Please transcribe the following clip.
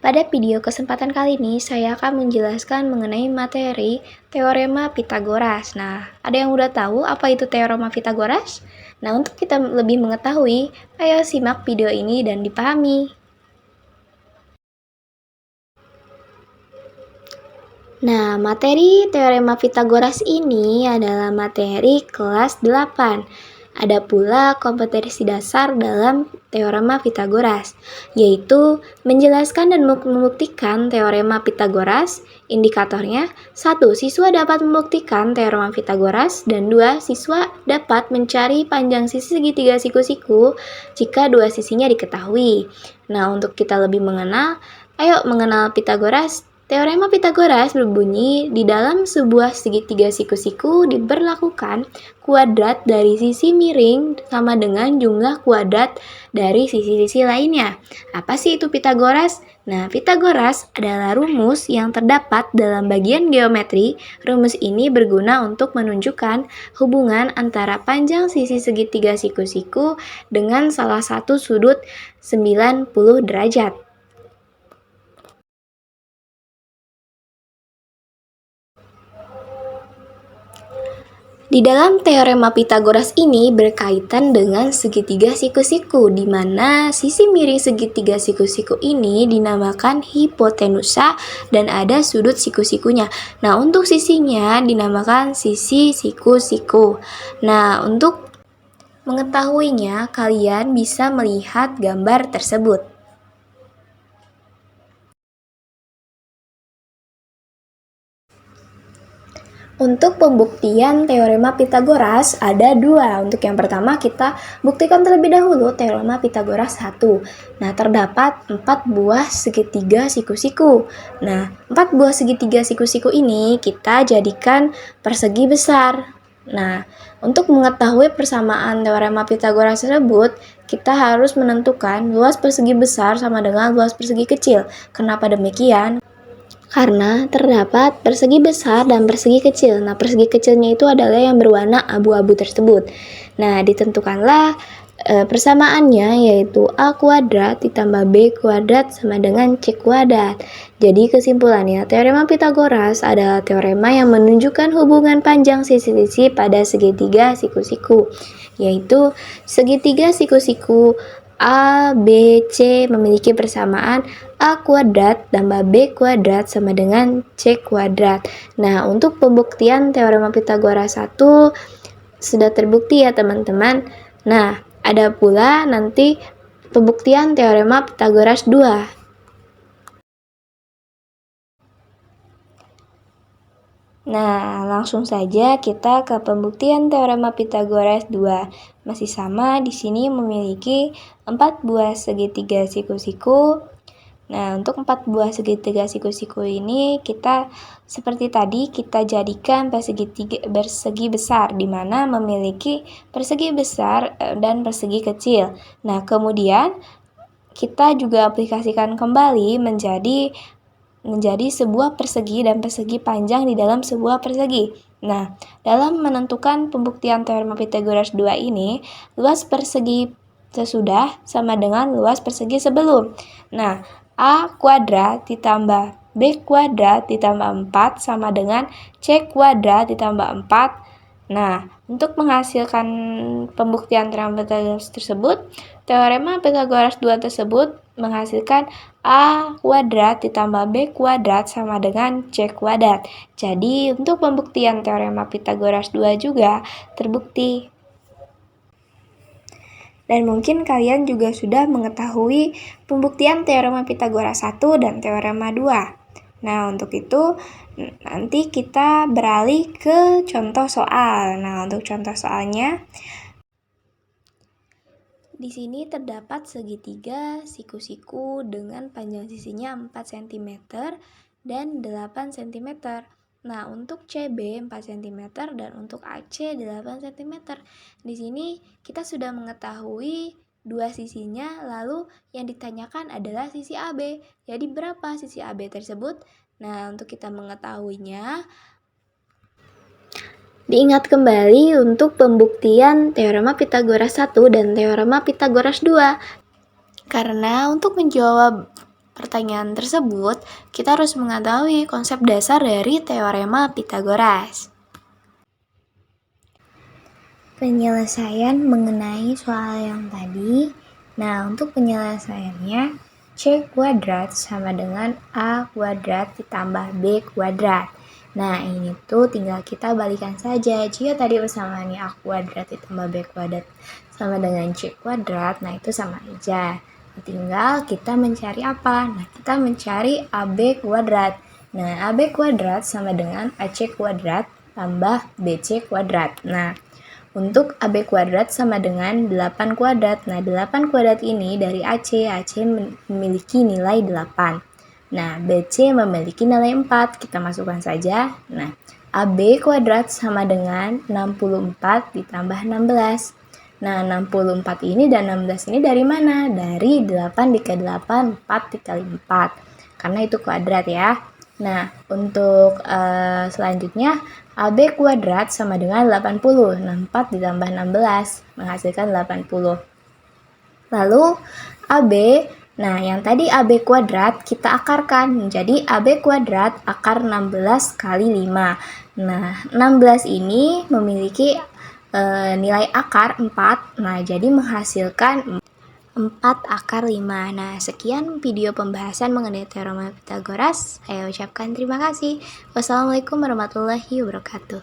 Pada video kesempatan kali ini, saya akan menjelaskan mengenai materi Teorema Pitagoras. Nah, ada yang udah tahu apa itu Teorema Pitagoras? Nah, untuk kita lebih mengetahui, ayo simak video ini dan dipahami. Nah, materi Teorema Pitagoras ini adalah materi kelas 8. Ada pula kompetensi dasar dalam Teorema Pitagoras, yaitu menjelaskan dan membuktikan Teorema Pitagoras. Indikatornya, 1. Siswa dapat membuktikan Teorema Pitagoras, dan 2. Siswa dapat mencari panjang sisi segitiga siku-siku jika dua sisinya diketahui. Nah, untuk kita lebih mengenal, ayo mengenal Pitagoras. Teorema Pitagoras berbunyi, di dalam sebuah segitiga siku-siku diberlakukan kuadrat dari sisi miring sama dengan jumlah kuadrat dari sisi-sisi lainnya. Apa sih itu Pitagoras? Nah, Pitagoras adalah rumus yang terdapat dalam bagian geometri. Rumus ini berguna untuk menunjukkan hubungan antara panjang sisi segitiga siku-siku dengan salah satu sudut 90 derajat. Di dalam teorema Pitagoras ini berkaitan dengan segitiga siku-siku, di mana sisi miring segitiga siku-siku ini dinamakan hipotenusa dan ada sudut siku-sikunya. Nah, untuk sisinya dinamakan sisi siku-siku. Nah, untuk mengetahuinya, kalian bisa melihat gambar tersebut. Untuk pembuktian teorema Pitagoras ada dua. Untuk yang pertama kita buktikan terlebih dahulu teorema Pitagoras 1. Nah, terdapat 4 buah segitiga siku-siku. Nah, 4 buah segitiga siku-siku ini kita jadikan persegi besar. Nah, untuk mengetahui persamaan teorema Pitagoras tersebut, kita harus menentukan luas persegi besar sama dengan luas persegi kecil. Kenapa demikian? Karena terdapat persegi besar dan persegi kecil. Nah, persegi kecilnya itu adalah yang berwarna abu-abu tersebut. Nah, ditentukanlah persamaannya, yaitu A kuadrat ditambah B kuadrat sama dengan C kuadrat. Jadi kesimpulannya, teorema Pitagoras adalah teorema yang menunjukkan hubungan panjang sisi-sisi pada segitiga siku-siku, yaitu segitiga siku-siku A, B, C memiliki persamaan A kuadrat tambah B kuadrat sama dengan C kuadrat. Nah, untuk pembuktian teorema Pitagoras 1 sudah terbukti ya teman-teman. Nah, ada pula nanti pembuktian teorema Pitagoras 2. Nah, langsung saja kita ke pembuktian teorema Pitagoras 2. Masih sama, di sini memiliki 4 buah segitiga siku-siku. Nah, untuk 4 buah segitiga siku-siku ini kita seperti tadi kita jadikan persegi besar, di mana memiliki persegi besar dan persegi kecil. Nah, kemudian kita juga aplikasikan kembali menjadi sebuah persegi dan persegi panjang di dalam sebuah persegi. Nah, dalam menentukan pembuktian teorema Pitagoras 2 ini, luas persegi sesudah sama dengan luas persegi sebelum. Nah, A kuadrat ditambah B kuadrat ditambah 4 sama dengan C kuadrat ditambah 4. Nah, untuk menghasilkan pembuktian teorema Pitagoras tersebut, teorema Pitagoras 2 tersebut menghasilkan A kuadrat ditambah B kuadrat sama dengan C kuadrat. Jadi, untuk pembuktian teorema Pitagoras 2 juga terbukti. Dan mungkin kalian juga sudah mengetahui pembuktian teorema Pitagoras 1 dan teorema 2. Nah, untuk itu nanti kita beralih ke contoh soal. Nah, untuk contoh soalnya, di sini terdapat segitiga siku-siku dengan panjang sisinya 4 cm dan 8 cm. Nah, untuk CB 4 cm dan untuk AC 8 cm. Di sini kita sudah mengetahui dua sisinya, lalu yang ditanyakan adalah sisi AB. Jadi berapa sisi AB tersebut? Nah, untuk kita mengetahuinya, diingat kembali untuk pembuktian teorema Pitagoras 1 dan teorema Pitagoras 2. Karena untuk menjawab pertanyaan tersebut, kita harus mengetahui konsep dasar dari teorema Pythagoras. Penyelesaian mengenai soal yang tadi. Nah, untuk penyelesaiannya, C kuadrat sama dengan A kuadrat ditambah B kuadrat. Nah, ini tuh tinggal kita balikan saja. Jika tadi persamaannya A kuadrat ditambah B kuadrat sama dengan C kuadrat, nah itu sama aja. Tinggal kita mencari apa? Nah, kita mencari AB kuadrat. Nah, AB kuadrat sama dengan AC kuadrat tambah BC kuadrat. Nah, untuk AB kuadrat sama dengan 8 kuadrat. Nah, 8 kuadrat ini dari AC memiliki nilai 8. Nah, BC memiliki nilai 4. Kita masukkan saja. Nah, AB kuadrat sama dengan 64 ditambah 16. Nah, 64 ini dan 16 ini dari mana? Dari 8 dikali 8, 4 dikali 4. Karena itu kuadrat ya. Nah, untuk selanjutnya, AB kuadrat sama dengan 80. 64 ditambah 16 menghasilkan 80. Lalu AB, nah yang tadi AB kuadrat kita akarkan menjadi AB kuadrat akar 16 kali 5. Nah, 16 ini memiliki nilai akar 4. Nah, jadi menghasilkan 4 akar 5. Nah, sekian video pembahasan mengenai teorema Pythagoras. Saya ucapkan terima kasih. Wassalamualaikum warahmatullahi wabarakatuh.